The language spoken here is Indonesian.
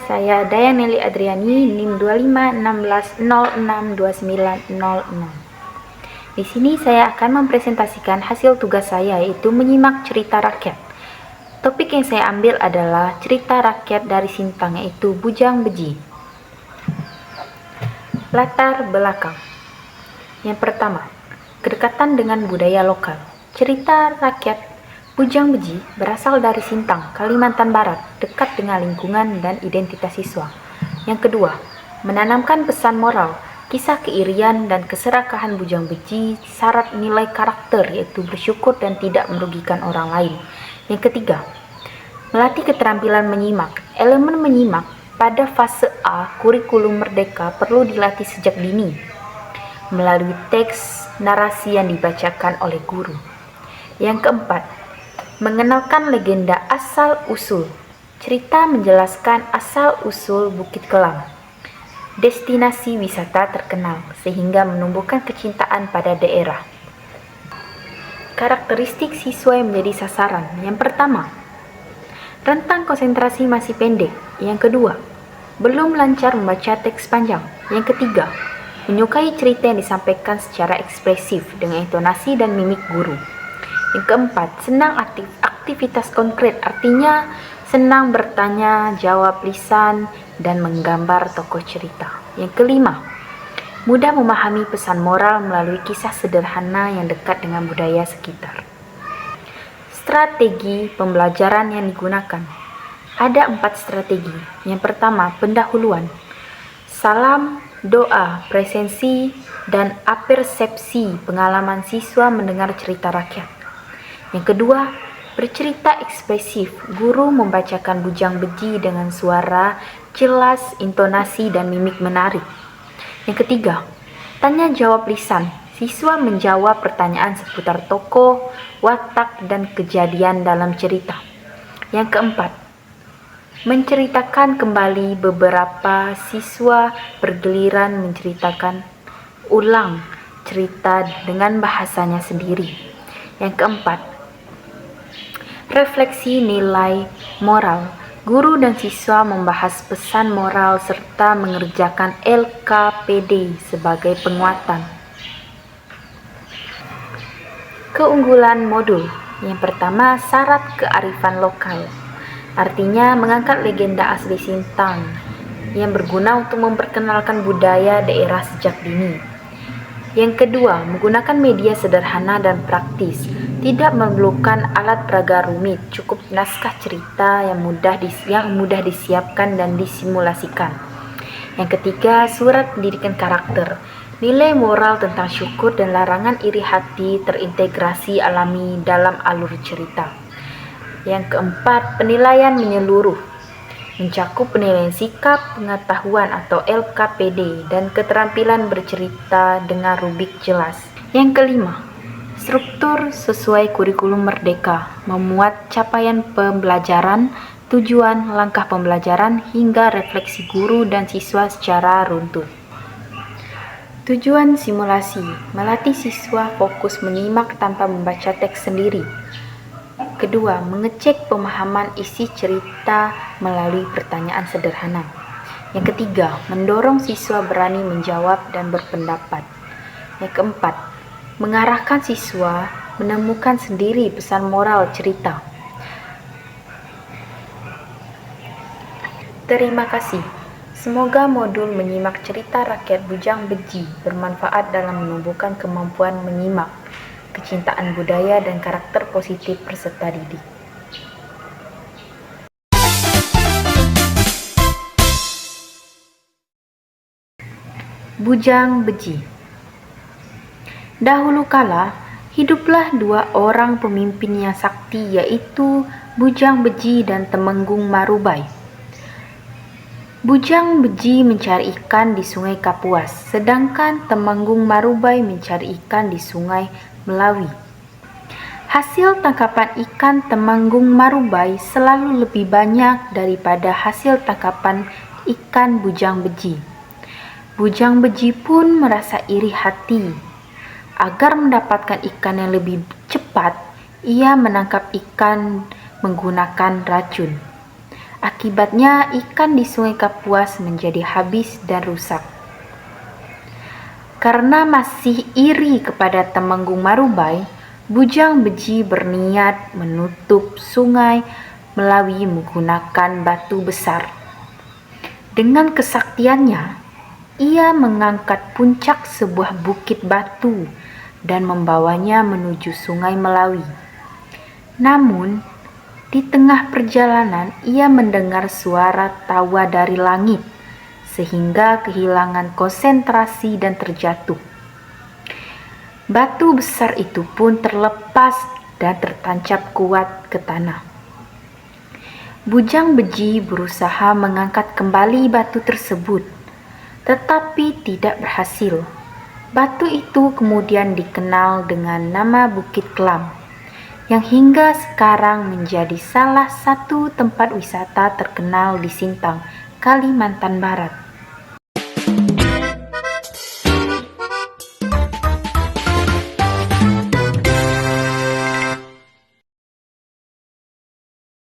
saya Dayaneli Adriani, NIM 2516062900. Di sini saya akan mempresentasikan hasil tugas saya, yaitu menyimak cerita rakyat. Topik yang saya ambil adalah cerita rakyat dari Sintang, yaitu Bujang Beji. Latar belakang. Yang pertama, kedekatan dengan budaya lokal. Cerita rakyat Bujang Beji berasal dari Sintang, Kalimantan Barat, dekat dengan lingkungan dan identitas siswa. Yang kedua, menanamkan pesan moral, kisah keirian dan keserakahan Bujang Beji, syarat nilai karakter yaitu bersyukur dan tidak merugikan orang lain. Yang ketiga, melatih keterampilan menyimak. Elemen menyimak pada fase A kurikulum merdeka perlu dilatih sejak dini melalui teks narasi yang dibacakan oleh guru. Yang keempat, mengenalkan legenda asal-usul. Cerita menjelaskan asal-usul Bukit Kelam, destinasi wisata terkenal, sehingga menumbuhkan kecintaan pada daerah. Karakteristik siswa yang menjadi sasaran. Yang pertama, rentang konsentrasi masih pendek. Yang kedua, belum lancar membaca teks panjang. Yang ketiga, menyukai cerita yang disampaikan secara ekspresif dengan intonasi dan mimik guru. Yang keempat, senang aktivitas konkret, artinya senang bertanya, jawab lisan, dan menggambar tokoh cerita. Yang kelima, mudah memahami pesan moral melalui kisah sederhana yang dekat dengan budaya sekitar. Strategi pembelajaran yang digunakan. Ada 4 strategi. Yang pertama, pendahuluan. Salam, doa, presensi, dan apersepsi pengalaman siswa mendengar cerita rakyat. Yang kedua, bercerita ekspresif. Guru membacakan Bujang Beji dengan suara jelas, intonasi, dan mimik menarik. Yang ketiga, tanya jawab lisan. Siswa menjawab pertanyaan seputar tokoh, watak, dan kejadian dalam cerita. Yang keempat, menceritakan kembali. Beberapa siswa bergiliran menceritakan ulang cerita dengan bahasanya sendiri. Yang keempat, refleksi nilai moral. Guru dan siswa membahas pesan moral serta mengerjakan LKPD sebagai penguatan. Keunggulan modul. Yang pertama, syarat kearifan lokal. Artinya mengangkat legenda asli Sintang yang berguna untuk memperkenalkan budaya daerah sejak dini. Yang kedua, menggunakan media sederhana dan praktis. Tidak memerlukan alat peraga rumit, cukup naskah cerita yang mudah disiapkan dan disimulasikan. Yang ketiga, surat pendidikan karakter. Nilai moral tentang syukur dan larangan iri hati terintegrasi alami dalam alur cerita. Yang keempat, penilaian menyeluruh. Mencakup penilaian sikap, pengetahuan atau LKPD, dan keterampilan bercerita dengan rubrik jelas. Yang kelima, struktur sesuai kurikulum merdeka, memuat capaian pembelajaran, tujuan, langkah pembelajaran, hingga refleksi guru dan siswa secara runtut. Tujuan simulasi, melatih siswa fokus menyimak tanpa membaca teks sendiri. Kedua, mengecek pemahaman isi cerita melalui pertanyaan sederhana. Yang ketiga, mendorong siswa berani menjawab dan berpendapat. Yang keempat, mengarahkan siswa menemukan sendiri pesan moral cerita. Terima kasih. Semoga modul menyimak cerita rakyat Bujang Beji bermanfaat dalam menumbuhkan kemampuan menyimak, kecintaan budaya, dan karakter positif peserta didik. Bujang Beji. Dahulu kala, hiduplah 2 orang pemimpin yang sakti, yaitu Bujang Beji dan Temenggung Marubai. Bujang Beji mencari ikan di Sungai Kapuas, sedangkan Temenggung Marubai mencari ikan di Sungai Melawi. Hasil tangkapan ikan Temenggung Marubai selalu lebih banyak daripada hasil tangkapan ikan Bujang Beji. Bujang Beji pun merasa iri hati. Agar mendapatkan ikan yang lebih cepat, ia menangkap ikan menggunakan racun. Akibatnya ikan di Sungai Kapuas menjadi habis dan rusak. Karena masih iri kepada Temenggung Marubai, Bujang Beji berniat menutup sungai Melawi menggunakan batu besar. Dengan kesaktiannya, ia mengangkat puncak sebuah bukit batu dan membawanya menuju Sungai Melawi. Namun, di tengah perjalanan ia mendengar suara tawa dari langit, sehingga kehilangan konsentrasi dan terjatuh. Batu besar itu pun terlepas dan tertancap kuat ke tanah. Bujang Beji berusaha mengangkat kembali batu tersebut, tetapi tidak berhasil. Batu itu kemudian dikenal dengan nama Bukit Kelam, yang hingga sekarang menjadi salah satu tempat wisata terkenal di Sintang, Kalimantan Barat.